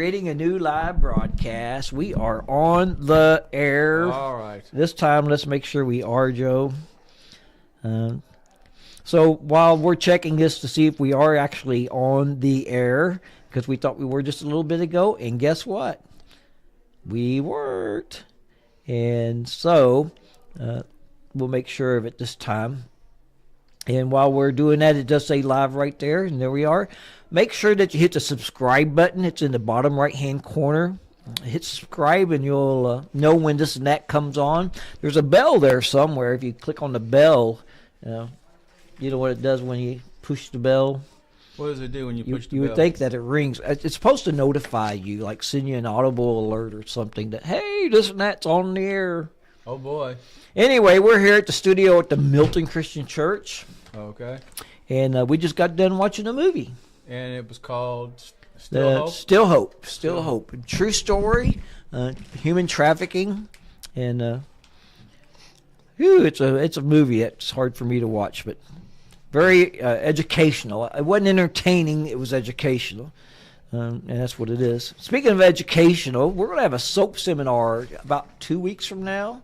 creating a new live broadcast. We are on the air. All right. This time, let's make sure we are, Joe. So while we're checking this to see if we are actually on the air, because we thought we were just a little bit ago, and guess what? We weren't. And so we'll make sure of it this time. And while we're doing that, it does say live right there, and there we are. Make sure that you hit the subscribe button. It's in the bottom right-hand corner. Hit subscribe, and you'll know when this and that comes on. There's a bell there somewhere. If you click on the bell, you know what it does when you push the bell? What does it do when you push the bell? You would think that it rings. It's supposed to notify you, like send you an audible alert or something that, hey, this and that's on the air. Oh, boy. Anyway, we're here at the studio at the Milton Christian Church. Okay. And we just got done watching a movie. And it was called Still Hope? Still Hope. Still Hope. True story, human trafficking. And it's a movie that's hard for me to watch, but very educational. It wasn't entertaining. It was educational. And that's what it is. Speaking of educational, we're going to have a soap seminar about 2 weeks from now,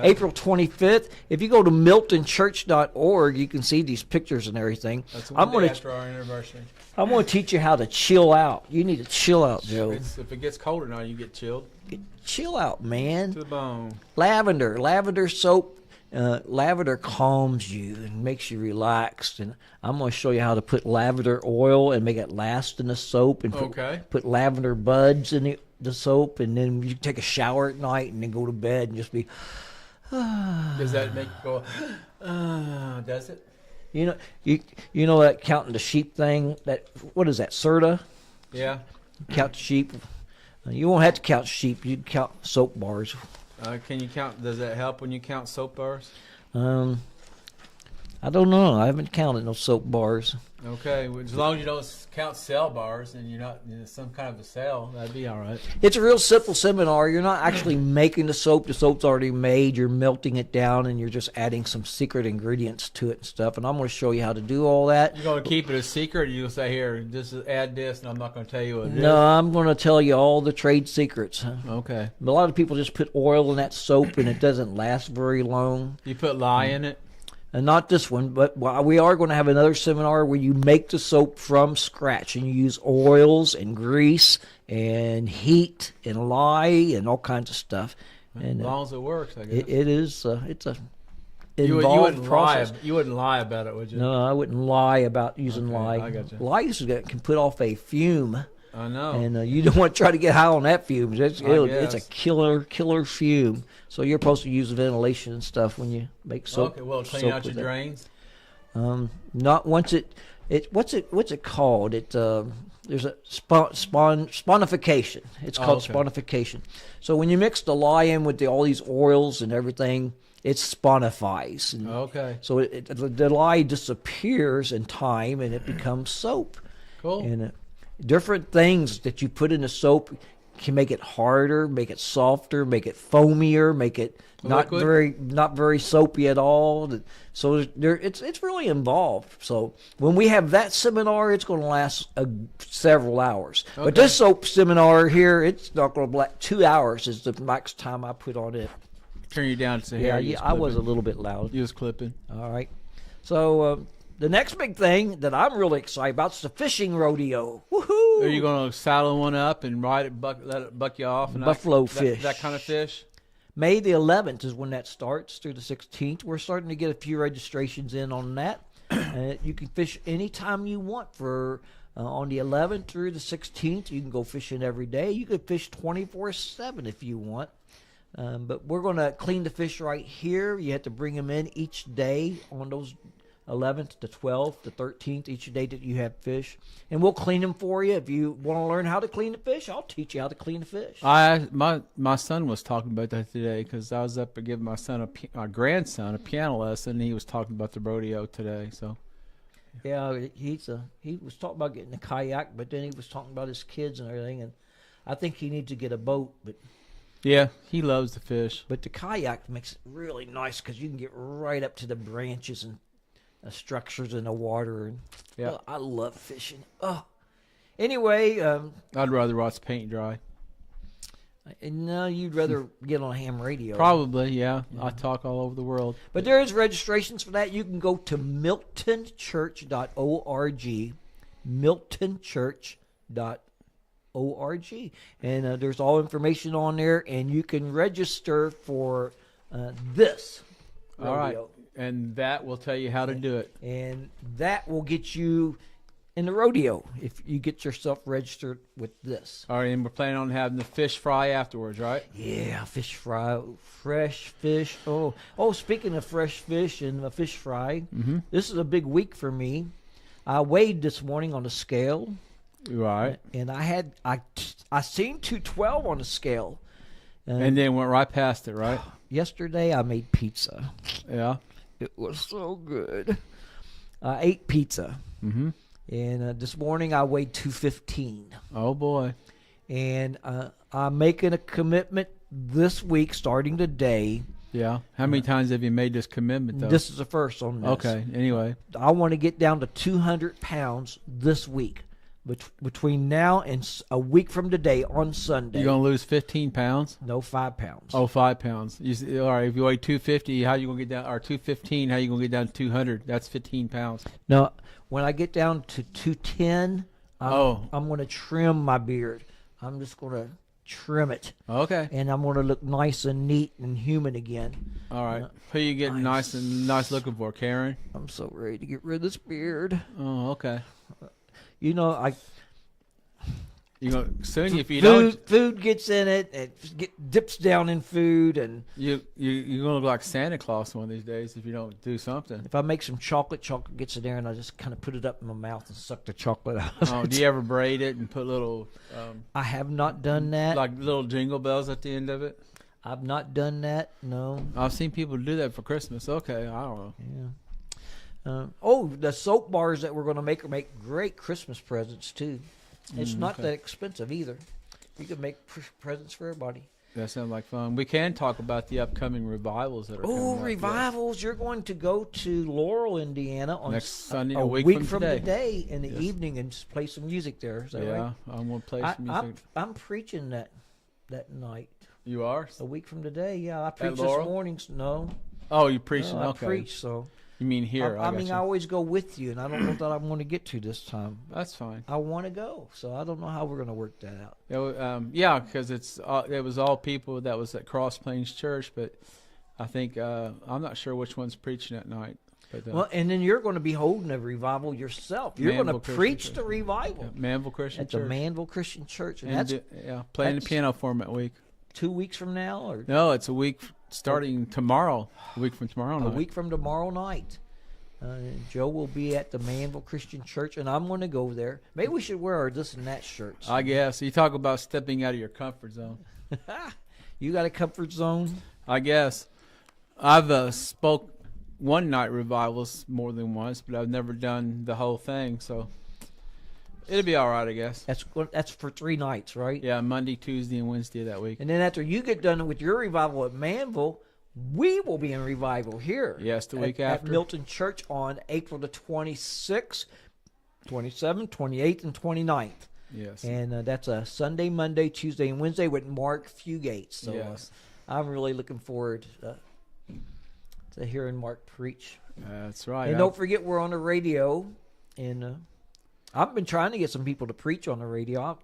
April 25th. If you go to miltonchurch.org, you can see these pictures and everything. That's one day after our anniversary. I'm going to teach you how to chill out. You need to chill out, Joe. If it gets colder now, you get chilled. Chill out, man. To the bone. Lavender soap. Lavender calms you and makes you relaxed, and I'm going to show you how to put lavender oil and make it last in the soap, and put lavender buds in the soap, and then you take a shower at night and then go to bed and just be. Does that make you go? Does it? You know that counting the sheep thing. What is that? Serta? Yeah. Count sheep. You won't have to count sheep. You can count soap bars. Can you count? Does that help when you count soap bars? I don't know. I haven't counted no soap bars. Okay, well, as long as you don't count cell bars and you're not in some kind of a cell, that'd be all right. It's a real simple seminar. You're not actually making the soap. The soap's already made. You're melting it down, and you're just adding some secret ingredients to it and stuff. And I'm going to show you how to do all that. You're going to keep it a secret, or you'll say, here, add this, and I'm not going to tell you what it is? No, I'm going to tell you all the trade secrets. Okay. But a lot of people just put oil in that soap, and it doesn't last very long. You put lye in it? And not this one, but we are going to have another seminar where you make the soap from scratch, and you use oils and grease and heat and lye and all kinds of stuff. And as long as it works, I guess. It is. It's a involved process. You wouldn't lie about it, would you? No, I wouldn't lie about using lye. I got you. Lye can put off a fume. I know. And you don't want to try to get high on that fume. It's a killer fume. So you're supposed to use ventilation and stuff when you make soap. Okay, well, clean out your drains. Not once what's it called? There's a sponification. It's called sponification. So when you mix the lye in with all these oils and everything, it sponifies. Okay. So the lye disappears in time, and it becomes soap. Cool. And different things that you put in the soap can make it harder, make it softer, make it foamier, make it not very soapy at all. So it's really involved. So when we have that seminar, it's going to last several hours. Okay. But this soap seminar here, it's not going to last 2 hours. Is the max time I put on it. Turn you down to say, yeah, I was a little bit loud. You was clipping. All right. So the next big thing that I'm really excited about is the fishing rodeo. Woohoo! Are you going to saddle one up and ride it, let it buck you off? And buffalo fish. That kind of fish? May the 11th is when that starts through the 16th. We're starting to get a few registrations in on that. You can fish anytime you want for on the 11th through the 16th. You can go fishing every day. You can fish 24/7 if you want. But we're going to clean the fish right here. You have to bring them in each day on those 11th to 12th to 13th, each day that you have fish. And we'll clean them for you. If you want to learn how to clean the fish, I'll teach you how to clean the fish. My son was talking about that today because I was up to give my grandson a piano lesson, and he was talking about the rodeo today. So, yeah, he was talking about getting a kayak, but then he was talking about his kids and everything, and I think he needs to get a boat. But yeah, he loves to fish. But the kayak makes it really nice because you can get right up to the branches and structures in the water. And I love fishing. Oh, Anyway, I'd rather watch paint dry. no, you'd rather get on ham radio. Probably, yeah. I talk all over the world. But there is registrations for that. You can go to miltonchurch.org, miltonchurch.org, and there's all information on there, and you can register for this rodeo. All right. And that will tell you how to do it. And that will get you in the rodeo if you get yourself registered with this. All right, and we're planning on having the fish fry afterwards, right? Yeah, fish fry, fresh fish. Oh, speaking of fresh fish and fish fry, this is a big week for me. I weighed this morning on the scale, Right. and I seen 212 on the scale. And then went right past it, right? Yesterday I made pizza. Yeah. It was so good. I ate pizza. Mm-hmm. And this morning I weighed 215. Oh, boy. And I'm making a commitment this week, starting today. Yeah. How many times have you made this commitment, though? This is the first on this. Okay. Anyway. I want to get down to 200 pounds this week. Between now and a week from today on Sunday. You're going to lose 15 pounds? No, 5 pounds. Oh, 5 pounds. All right. If you weigh 250, how you going to get down? Or 215, how you going to get down to 200? That's 15 pounds. No, when I get down to 210, I'm going to trim my beard. I'm just going to trim it. Okay. And I'm going to look nice and neat and human again. All right. Who you getting nice looking for, Karen? I'm so ready to get rid of this beard. Oh, okay. You know, You know, soon if you food gets in it, it dips down in food, and you're gonna look like Santa Claus one of these days if you don't do something. if I make some chocolate gets in there, and I just kind of put it up in my mouth and suck the chocolate out. Oh, do you ever braid it and put little I have not done that. like little jingle bells at the end of it? I've not done that. No. I've seen people do that for Christmas. Okay, I don't know. Yeah. The soap bars that we're going to make great Christmas presents too. It's not that expensive either. You can make presents for everybody. That sounds like fun. We can talk about the upcoming revivals that are coming up. Revivals! You're going to go to Laurel, Indiana on next Sunday, a week from today. today in the evening, and just play some music there. Is that right? I'm going to play some music. I'm preaching that night. You are? A week from today, yeah. I preach this Laurel? morning. No. Oh, you're preaching? No, I okay. preach, so. You mean here? I always go with you, and I don't know that I'm going to get to this time. That's fine. I want to go, so I don't know how we're going to work that out. Because it was all people that was at Cross Plains Church, but I think I'm not sure which one's preaching that night. But, well, and then you're going to be holding a revival yourself. You're going to preach the revival. Manville Christian Church. At the Manville Christian Church, and that's playing the piano for them that week. 2 weeks from now, or no? It's a week starting tomorrow. A week from tomorrow night. A week from tomorrow night. Joe will be at the Manville Christian Church, and I'm going to go there. Maybe we should wear our this and that shirts. I guess. You talk about stepping out of your comfort zone. You got a comfort zone? I guess. I've spoke one night revivals more than once, but I've never done the whole thing, so it'll be all right, I guess. That's for 3 nights, right? Yeah, Monday, Tuesday, and Wednesday that week. And then after you get done with your revival at Manville, we will be in revival here. Yes, the week after. At Milton Church on April the 26th, 27th, 28th, and 29th. Yes. And that's a Sunday, Monday, Tuesday, and Wednesday with Mark Fugate. So yes. I'm really looking forward to hearing Mark preach. That's right. And don't forget, we're on the radio, and I've been trying to get some people to preach on the radio. I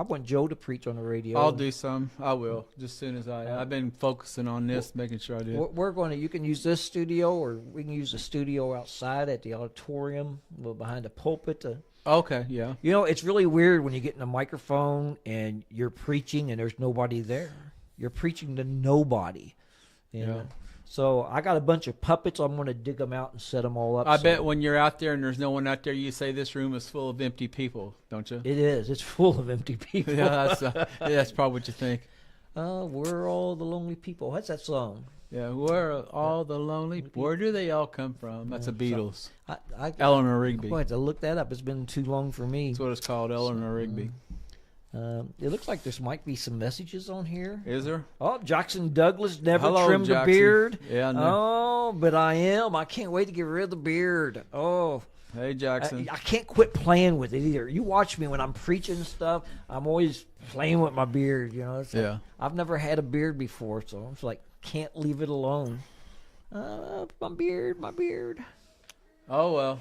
want Joe to preach on the radio. I'll do some. I will, just as soon as I've been focusing on this, making sure I do it. We're going to, you can use this studio, or we can use the studio outside at the auditorium behind the pulpit. Okay, yeah. You know, it's really weird when you get in a microphone and you're preaching and there's nobody there. You're preaching to nobody. Yeah. So I got a bunch of puppets. I'm going to dig them out and set them all up. I bet when you're out there and there's no one out there, you say this room is full of empty people, don't you? It is. It's full of empty people. Yeah, that's probably what you think. We're all the lonely people. What's that song? Yeah, we're all the lonely. Where do they all come from? That's the Beatles. Eleanor Rigby. I'm going to have to look that up. It's been too long for me. That's what it's called, Eleanor Rigby. It looks like there might be some messages on here. Is there? Oh, Jackson Douglas never Hello, trimmed Jackson. a beard. Yeah, I know. Oh, but I am. I can't wait to get rid of the beard. Oh, Hey, Jackson. I can't quit playing with it either. You watch me when I'm preaching and stuff. I'm always playing with my beard. You know. It's like, Yeah. I've never had a beard before, so I'm just like can't leave it alone. My beard. Oh well.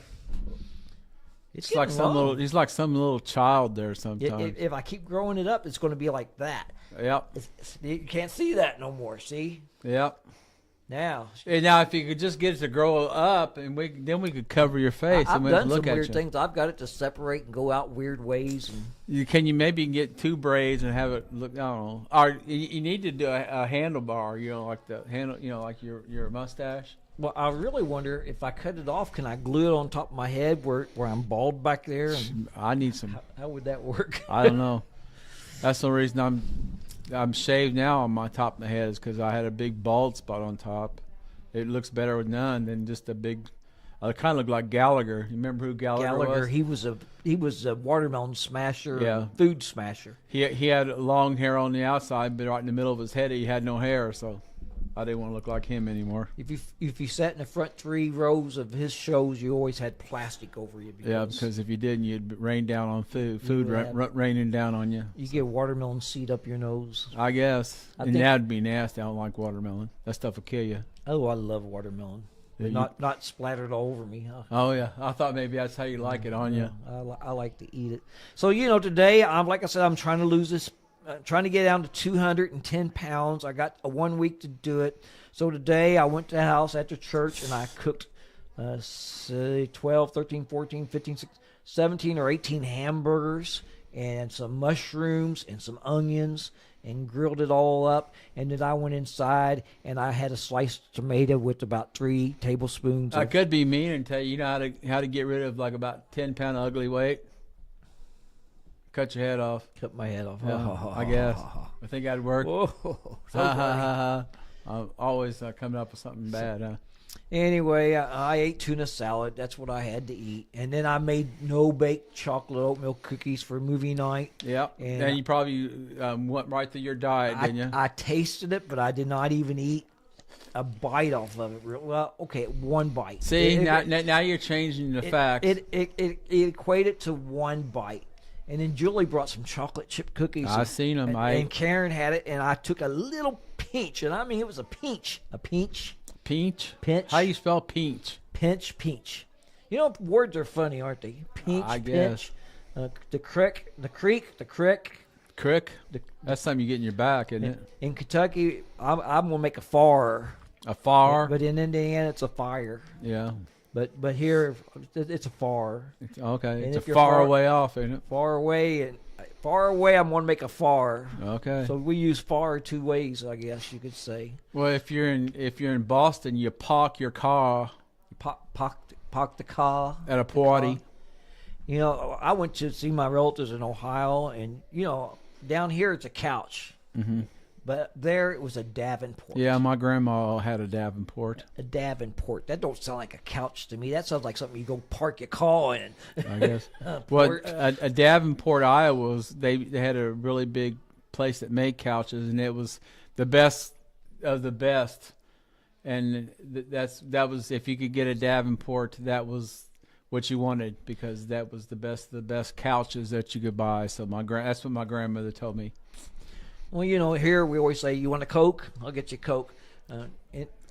It's It's like getting some long. little. He's like some little child there sometimes. If I keep growing it up, it's going to be like that. Yep. You can't see that no more. See Yep. now. And now, if you could just get it to grow up, and then we could cover your face I've and we done could some look at weird you. things. I've got it to separate and go out weird ways. And Can you maybe get 2 braids and have it look? I don't know. Or you need to do a handlebar. You know, like the handle. You know, like your mustache. well, I really wonder if I cut it off, can I glue it on top of my head where I'm bald back there? And I need some. how would that work? I don't know. That's the reason I'm shaved now on my top of my head is because I had a big bald spot on top. It looks better with none than just a big. I kind of look like Gallagher. You remember who Gallagher was? He was a watermelon smasher, Yeah. a food smasher. He had long hair on the outside, but right in the middle of his head he had no hair. So I didn't want to look like him anymore. If you sat in the front 3 rows of his shows, you always had plastic over you. Yeah, because if you didn't, you'd rain down on food would raining down on you. you get watermelon seed up your nose. I guess. I And think- that'd be nasty. I don't like watermelon. That stuff will kill you. Oh, I love watermelon. Yeah, Not splattered all over me. Huh? Oh yeah, I thought maybe that's how you like it on you. I like to eat it. So today like I said, I'm trying to lose this, trying to get down to 210 pounds. I got 1 week to do it. So today I went to the house after church and I cooked, say 12, 13, 14, 15, 16, 17 or 18 hamburgers and some mushrooms and some onions and grilled it all up. And then I went inside and I had a sliced tomato with about 3 tablespoons. I Of, could be mean and tell you how to get rid of like about 10-pound ugly weight. Cut your head off. cut my head off. Yeah, I guess. I think that'd work. Whoa, so funny. I'm always coming up with something bad. Huh? Anyway, I ate tuna salad. That's what I had to eat. And then I made no-bake chocolate oatmeal cookies for movie night. Yep. And And you probably went right through your diet, didn't you? I tasted it, but I did not even eat a bite off of it. Well, okay, 1 bite. See, It- now you're changing the facts. It equated to 1 bite. And then Julie brought some chocolate chip cookies. I seen them. And Karen had it, and I took a little pinch, and I mean it was a pinch. Peach? Pinch. How do you spell peach? Pinch. You know, words are funny, aren't they? Pinch, I guess. pinch. The crick. Crick? That's something you get in your back, isn't it? In Kentucky, I'm gonna make a far. A far? But in Indiana, it's a fire. Yeah. But here, it's a far. Okay. And It's if a you're far far- away off, isn't it? Far away, I'm gonna make a far. Okay. So we use far 2 ways, I guess you could say. Well, if you're in Boston, you park your car Park the car. at a party. I went to see my relatives in Ohio, and down here it's a couch, but there it was a Davenport. Yeah, my grandma had a Davenport. A Davenport. That don't sound like a couch to me. That sounds like something you go park your car in. I guess. Well, Port. a Davenport, Iowa, they had a really big place that made couches, and it was the best of the best. And that was if you could get a Davenport, that was what you wanted because that was the best of the best couches that you could buy. So that's what my grandmother told me. Well, here we always say, "You want a Coke? I'll get you a Coke."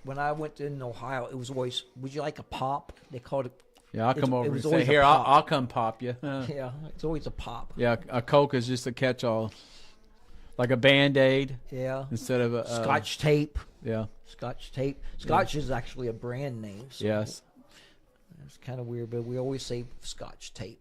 When I went in Ohio, it was always, "Would you like a pop?" They called it. Yeah, I'll come It over was and say, always a "Here, pop. I'll come pop you." Yeah, it's always a pop. Yeah, a Coke is just a catch-all, like a Band-Aid Yeah. instead of a Scotch tape. Yeah. Scotch tape. Scotch is actually a brand name. So Yes. It's kind of weird, but we always say Scotch tape.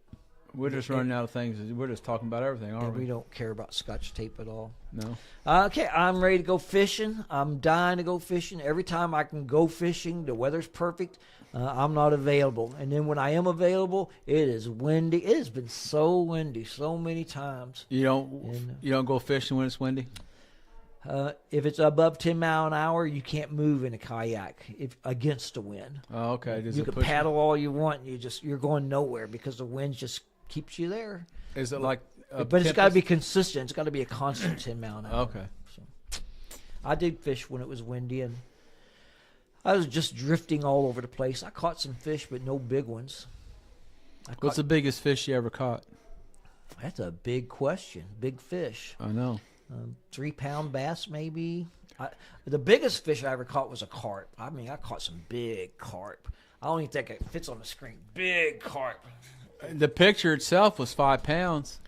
We're just running out of things. We're just talking about everything, aren't And we we? don't care about Scotch tape at all. No. Okay, I'm ready to go fishing. I'm dying to go fishing. Every time I can go fishing, the weather's perfect. I'm not available. And then when I am available, it is windy. It has been so windy so many times. You don't go fishing when it's windy? If it's above 10 mile an hour, you can't move in a kayak against the wind. Oh, okay. Does You it can push paddle all you want. You're going nowhere because the wind just keeps you there. Is it like But it's got to be consistent. It's got to be a constant 10 mile an hour. Okay. So, I did fish when it was windy, and I was just drifting all over the place. I caught some fish, but no big ones. What's the biggest fish you ever caught? That's a big question. Big fish. I know. 3-pound bass, maybe. The biggest fish I ever caught was a carp. I mean, I caught some big carp. I don't even think it fits on the screen. Big carp. The picture itself was 5 pounds.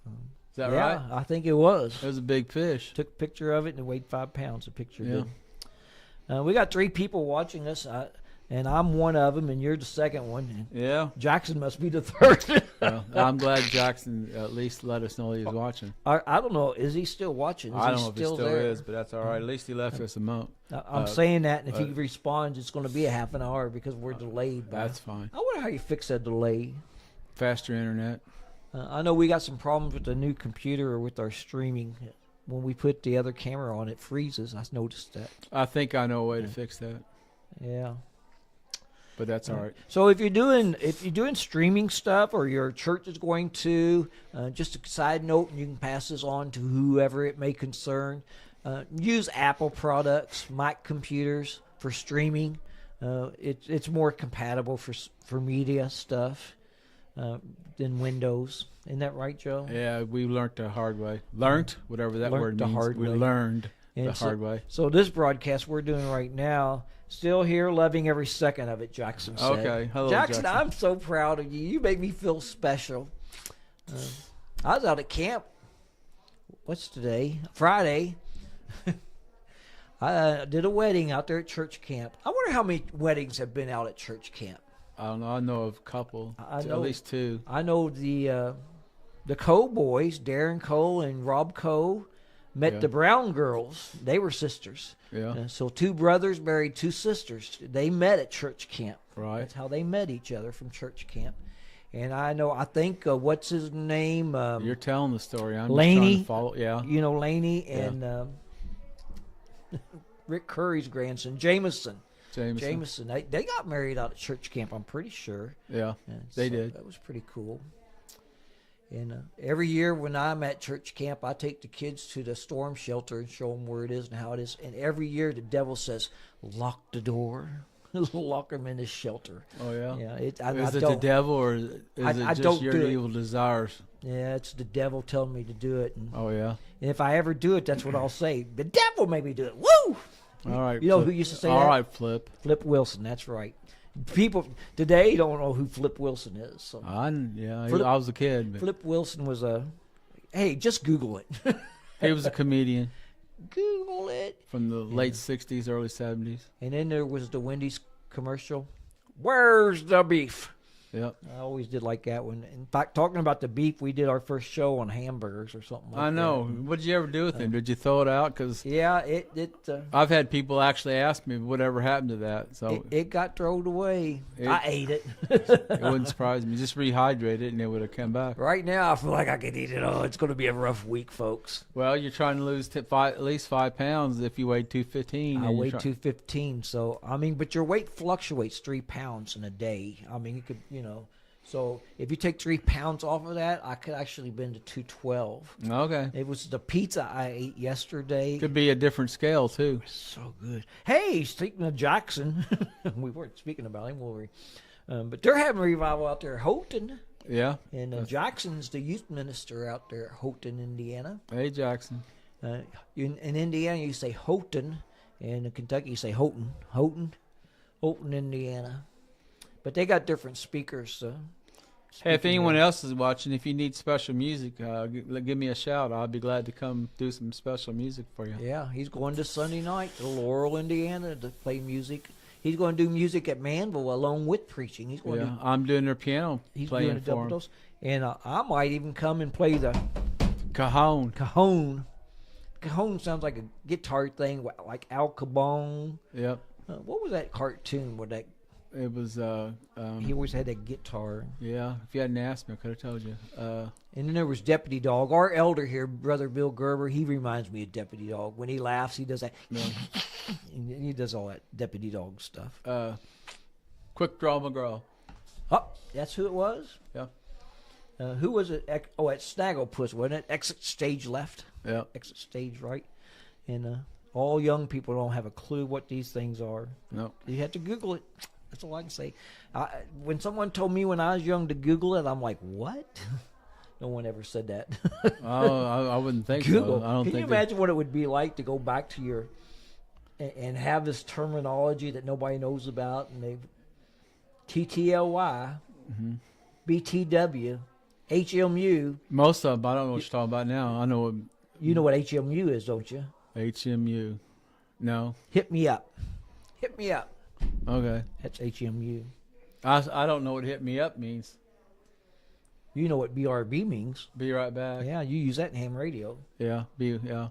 Is that right? I think it was. It was a big fish. Took a picture of it and it weighed 5 pounds. The picture Yeah. did. We got 3 people watching us, and I'm one of them, and you're the second one. And Yeah. Jackson must be the third. Well, I'm glad Jackson at least let us know he was watching. I don't know. Is he still watching? I don't know if he still there? is, but that's all right. At least he left us a note. I'm saying that, and if he responds, it's going to be a half an hour because we're delayed. That's fine. I wonder how you fix that delay. Faster internet. I know we got some problems with the new computer or with our streaming. When we put the other camera on, it freezes. I noticed that. I think I know a way to fix that, Yeah. but that's all right. So if you're doing streaming stuff, or your church is going to, just a side note, and you can pass this on to whoever it may concern. Use Apple products, Mac computers for streaming. It's more compatible for media stuff than Windows. Isn't that right, Joe? Yeah, we learned the hard way. Whatever that Learned word the means. hard We way. learned And the hard way. So this broadcast we're doing right now, still here, loving every second of it, Jackson said. Okay. Hello, Jackson, Jackson. I'm so proud of you. You make me feel special. I was out at camp. What's today? Friday. I did a wedding out there at church camp. I wonder how many weddings have been out at church camp. I don't know. I know of a couple. I know. At least 2. I know the Coe boys, Darren Coe and Rob Coe, met Yeah. the Brown girls. They were sisters. Yeah. So 2 brothers married 2 sisters. They met at church camp. Right. That's how they met each other, from church camp. And I think, what's his name? You're telling the story. I'm just Laney. trying to follow. Yeah. You know, Laney and Rick Curry's grandson, Jameson. Jameson. They got married out at church camp, I'm pretty sure. Yeah. And They so did. That was pretty cool. And every year when I'm at church camp, I take the kids to the storm shelter and show them where it is and how it is. And every year the devil says, lock the door. Lock them in the shelter. Oh, yeah? Yeah, Is it the devil, or is it I just don't your do it. evil desires? Yeah, it's the devil telling me to do it. And Oh, yeah? if I ever do it, that's what I'll say. The devil made me do it. Woo! All right. You know Flip. who used to say All that? right, Flip. Flip Wilson, that's right. People today don't know who Flip Wilson is. So I Flip- was a kid, but Flip Wilson was hey, just Google it. he was a comedian Google it. from the late 60s, early 70s. And then there was the Wendy's commercial. Where's the beef? Yep. I always did like that one. In fact, talking about the beef, we did our first show on hamburgers or something like that. I know. What did you ever do with him? Did you throw it out? Because Yeah, it I've had people actually ask me whatever happened to that. So it got thrown away. I ate it. it wouldn't surprise me. Just rehydrate it and it would have come back. Right now, I feel like I could eat it. Oh, it's going to be a rough week, folks. Well, you're trying to lose at least 5 pounds if you weigh 215. I weigh 215, so I mean, but your weight fluctuates 3 pounds in a day. I mean, you could, so if you take 3 pounds off of that, I could actually been to 212. Okay. It was the pizza I ate yesterday. Could be a different scale, too. So good. Hey, speaking of Jackson, we weren't speaking about him, were we? But they're having a revival out there at Houghton. Yeah. And Jackson's the youth minister out there at Houghton, Indiana. Hey, Jackson. In Indiana, you say Houghton. And in Kentucky, you say Houghton. Houghton, Indiana. But they got different speakers. Hey, if speaking anyone of- else is watching, if you need special music, give me a shout. I'll be glad to come do some special music for you. Yeah, he's going to Sunday night to Laurel, Indiana to play music. He's going to do music at Manville along with preaching. He's going Yeah, to I'm doing their piano he's playing doing a for double him. dose. And I might even come and play the Cajon. cajon. Cajon sounds like a guitar thing, like Al Capone. Yep. What was that cartoon where that It was, he always had that guitar? yeah, if you hadn't asked me, I could have told you. And then there was Deputy Dog. Our elder here, Brother Bill Gerber, he reminds me of Deputy Dog. When he laughs, he does that. And he does all that Deputy Dog stuff. Quick Draw McGraw. Oh, that's who it was? Yeah. Who was it? At Snagglepuss, wasn't it? Exit stage left, Yeah. exit stage right. And all young people don't have a clue what these things are. No. You have to Google it. That's all I can say. When someone told me when I was young to Google it, I'm like, what? No one ever said that. Oh, I wouldn't think Google. so. I don't Can think you imagine what it would be like to go back to your and have this terminology that nobody knows about, and they TTLY, BTW, HMU. most of them. I don't know what you're talking about now. I know what You know what HMU is, don't you? HMU. No. Hit me up. Hit me up. Okay. That's HMU. I don't know what hit me up means. You know what BRB means. Be right back. Yeah, you use that in ham radio. Yeah. Yeah.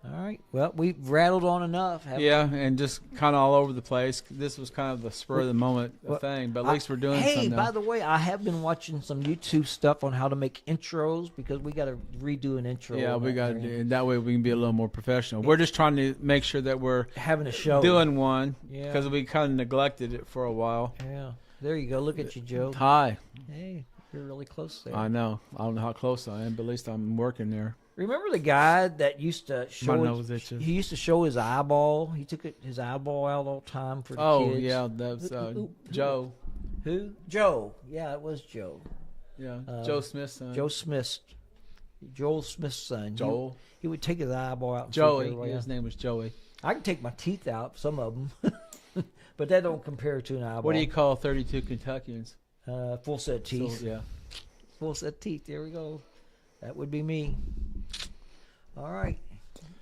All right. Well, we've rattled on enough. haven't Yeah, and just kind of all over the place. This was kind of the spur of the moment Well, thing, but at least we're doing Hey, something. by the way, I have been watching some YouTube stuff on how to make intros because we got to redo an intro. Yeah, on we that got thing. to that way we can be a little more professional. We're just trying to make sure that we're having a show. doing one Yeah. because we kind of neglected it for a while. Yeah. There you go. Look at you, Joe. Hi. Hey, you're really close there. I know. I don't know how close I am, but at least I'm working there. Remember the guy that used to show My his, nose itches. he used to show his eyeball. He took his eyeball out all the time for the Oh kids. yeah, that's Joe. Who? Joe. Yeah, it was Joe. Yeah, Joe Smith's son. Joe Smith. Joel Smith's son. Joel. He would take his eyeball out. And Joey. flick it Yeah, his around. name was Joey. I can take my teeth out, some of them, but that don't compare to an eyeball. What do you call 32 Kentuckians? Full set teeth. So, yeah. Full set teeth. There we go. That would be me. All right.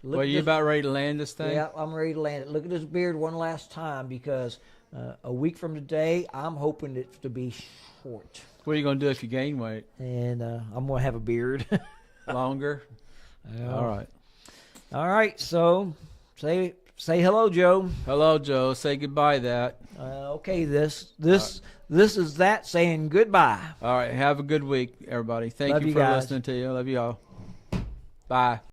Look Well, at you this- about ready to land this thing? Yeah, I'm ready to land it. Look at this beard one last time because a week from today, I'm hoping it to be short, What are you gonna do if you gain weight? and I'm gonna have a beard. Longer? All right. All right. So say hello, Joe. Hello, Joe. Say goodbye. That. Okay. This is that saying goodbye. All right. Have a good week, everybody. Thank Love you you for guys. listening to you. Love you all. Bye.